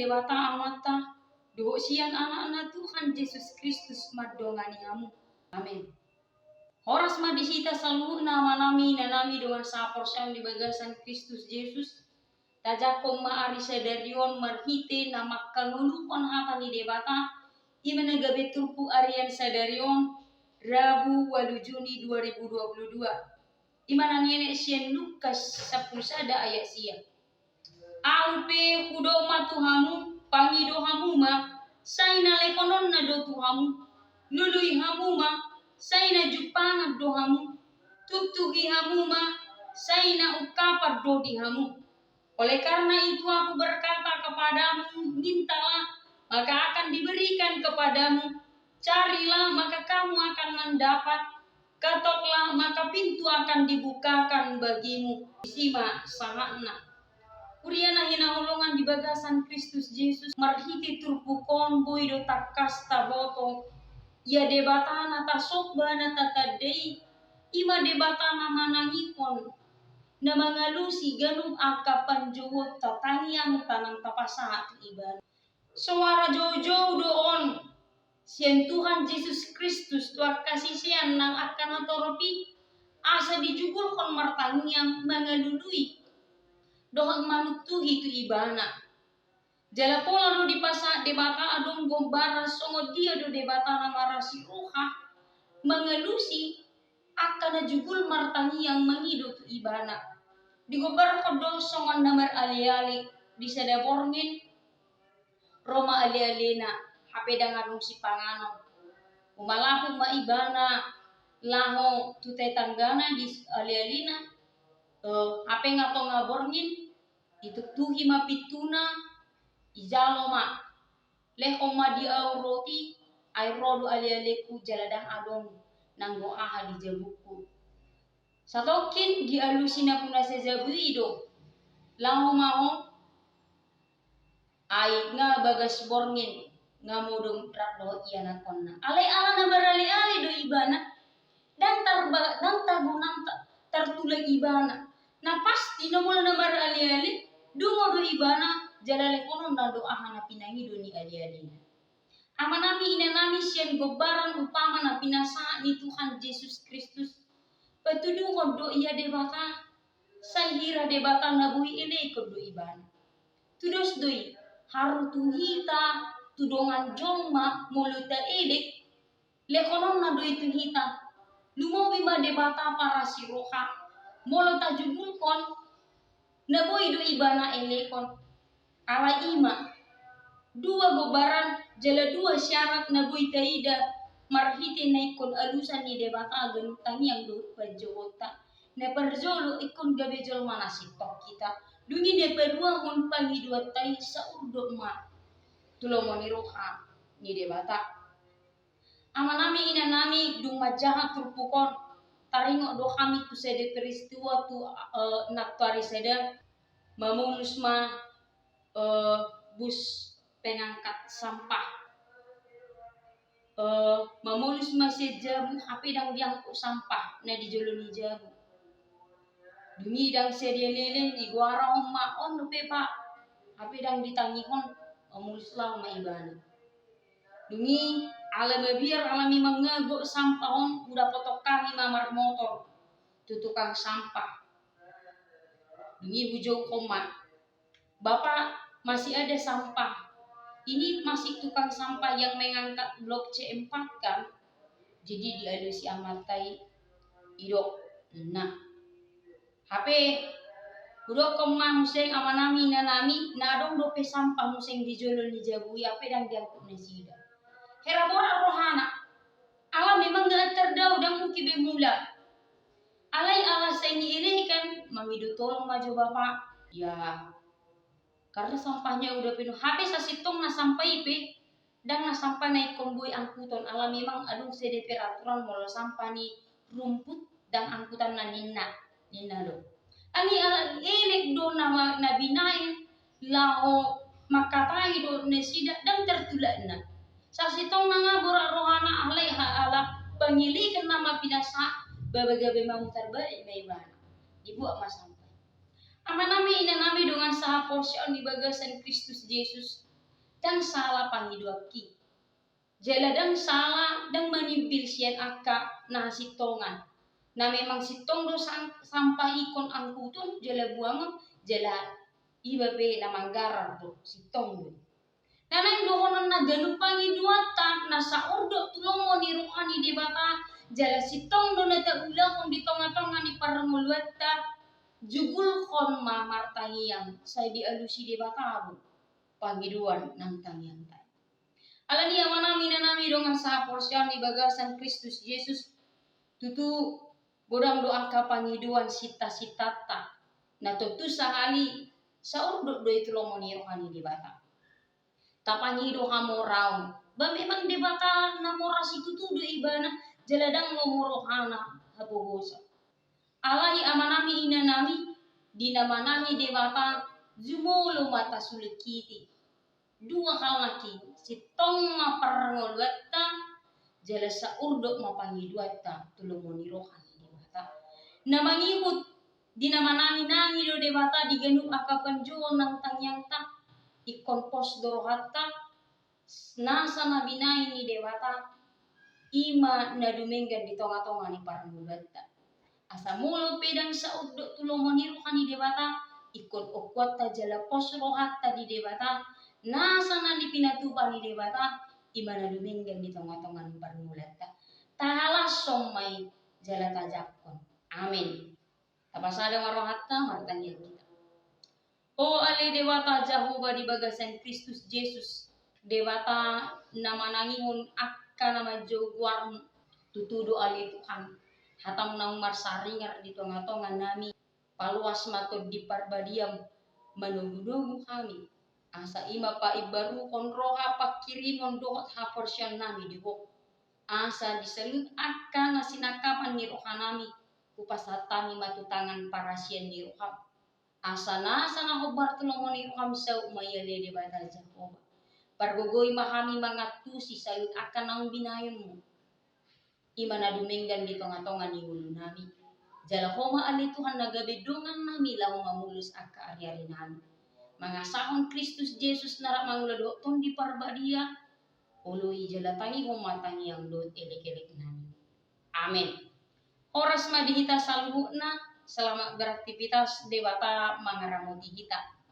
debata amata do sian anak-anak Tuhan Yesus Kristus madongani kamu. Amin. Horas madisita selalu nama nami nanami dengan sapor siang di bagasan Kristus Yesus. Tajakom maari sedarion marhite nama kangunukon hata ni debata. Imana gabe turpu arian sedarion Rabu 8 Juni 2022. Imana nene sien Lukas 10 ayat sia. Aupe hudoma tuhamu pangido hamuma saina lekonon na do tuhamu nului hamuma saina jupangat do hamu tutugi hamuma saina ukapar do di hamu. Oleh karena itu aku berkata kepadamu, mintalah maka akan diberikan kepadamu, carilah maka kamu akan mendapat, ketoklah maka pintu akan dibukakan bagimu. Sima sahana Uriana hina holongan di bagasan Kristus Yesus marhiti turpukon boido takasta boto ya debatana tasokbana tatadei ima debatana manangikon na mangalusi ganung akapan jowot tatangiang tanang tapasahat iban suara jojo doon sian Tuhan Yesus Kristus tuak kasih sian nang akan atoropi asa dijugulkon martangiang mangalului dohang manutuhi tu ibana. Jala pola do dipasa debata adong gombara songo dia do debata nama rasi roha mengelusi akan jugul martangi yang menghidup tu ibana. Digobar kodo songo namar ali-ali bisa daborngin Roma ali-alina hape dangadong si pangano. Umalahu ma ibana laho tutai tanggana di ali-alina. Apa ngato ngaborngin itu tuhi mapituna ijalo ma leho ma di roti ay rodo ali-aliku jaladang adong nanggo aha di jabuku satokin di alusina puna sejabuido laho maho ay nga bagas borngin nga modong ratdo iana konna alay ala na barali-ali do ibana dan tagunam tertulang ibana. Nah pasti nomor namar ali-ali dungo do ibana jalale kono na do ahana pinangi do ni ali-alina. Amanami inanami sian gobaran upama na pinasa ni Tuhan Yesus Kristus. Petudu kodo iya debata sahira debata nabui ele kodo ibana. Tudos doi haru tuhita tudongan jongma muluta elek lekonon na do itu hita. Lumowi ma debata para siroha molo tajubulkon naboy do ibana elekon ala ima dua gobaran jala dua syarat naboy taida marhite naikon alusan ni debata ganutang yang do pajowota na perjolo ikon gabejol manasitok kita dungi de pedua mon pagi dua tai saurdo ma tulomoni roha ni debata amanami inanami dung majaha turpukon taringo do kami tu sede peristiwa tu naktari seda mamunus ma bus pengangkat sampah mamunus ma sejabu hape dang diangkut sampah na di joloni jabu dumi dang sedia lelen iguara omma on pe pak hape dang ditangihon mamunus lah ma ibana dungi ala biar alami mengagok sampah on udah potok kami mamar motor tu tukang sampah dungi bujau komat bapak masih ada sampah ini masih tukang sampah yang mengangkat blok C4 kan jadi dialusi amatai idok nah HP udah kemah museng amanami nanami nadong dope sampah museng dijolol di jabui apa dan diangkut nasida herabora rohana Allah memang gak terdau dan mungkin bemula alai Allah sengi ini kan mamidu tolong maju bapak ya karena sampahnya udah penuh habis sasitong na sampai pe dan na sampah naik konvoy angkutan Allah memang adung sede peraturan molo sampah ni rumput dan angkutan na ninna do ani ala elek do nama nabinain lao makatai do nesida dan tertulakna sasitong nanga borak rohana alaiha ala pengilikan nama pinasa babagabe mau terbaik baimana dibuat mas sampai amanami ina nami dengan saha porsion di bagasan Kristus Yesus dang salah pangiduaki. Jala dang salah dang manibil siyan akka na sitongan. Na memang sitong do sampah ikon angkutun jala buangan jala iba pe na manggarar do sitong do. Nanang dohonon na ganupangi duata na sa urdo tulongo ni rohani di bata jala sitong do na taula kung di tonga-tonga ni parangulueta jugul kon ma martangiyang say di alusi di bata bo pangiduan ng tangyang tayo. Alani amanami na nami dongan sa porsyan ni bagasan Kristus Yesus tutu bodang doa ka pangiduan sita-sitata na tutu sahali sa urdo do itu lomoni rohani di bata. Tapangido hamo raon. Ba memang di bata na moras itu tudo ibana jaladang ngomorohana habogosa. Alahi amanami inanami dinamanami di bata jumolo mata sulit kiti. Dua kalaki sitong maparngolwata jala sa urdo mapangiduata tulumoni rohani di bata. Namangihut dinamanami nangi do di bata diganu akapan jo nang tangyang ta ikompos dorohatta nasa nabinai ni dewata ima na dumenggan di tonga-tonga ni parangulatta asa mulo pedang sa uddo tulomoni rohani dewata ikon okwatta jala pos rohatta di dewata nasa na di pinatupa ni dewata ima na dumenggan di tonga-tonga ni parangulatta tahalas sommai jala tajakkon amin tapasada marohatta martanya kita. O ale dewata Jehovah di bagasan Kristus Yesus dewata nama nangihun akka nama jogwar tutudo ale Tuhan hatam nang marsaringar di tonga-tonga nami paluas matod di parbadiam manugu-nugu kami asa ima pa ibaru konroha pakirimon dohot haporsyan nami dihok asa diselut akka nasinakapan ni rohanami kupasatami matutangan parasyan ni roham asana hobar tulongoni roham sau mayale de bata Jehovah. Pargogoy mahami mangatusi salut akan ang binayonmu. Imana dumenggan di tonga-tonga ni ulu nami. Jala homa ali Tuhan nagabedongan nami lahu mamulus akka ari-ari nami. Mangasahon Kristus Yesus narak manguladoton di parbadia. Ului jala tangi homa tangi yang dot elek-elek nami. Amin. Oras madihita saluhuna. Selamat beraktivitas dewata mangaramuti kita.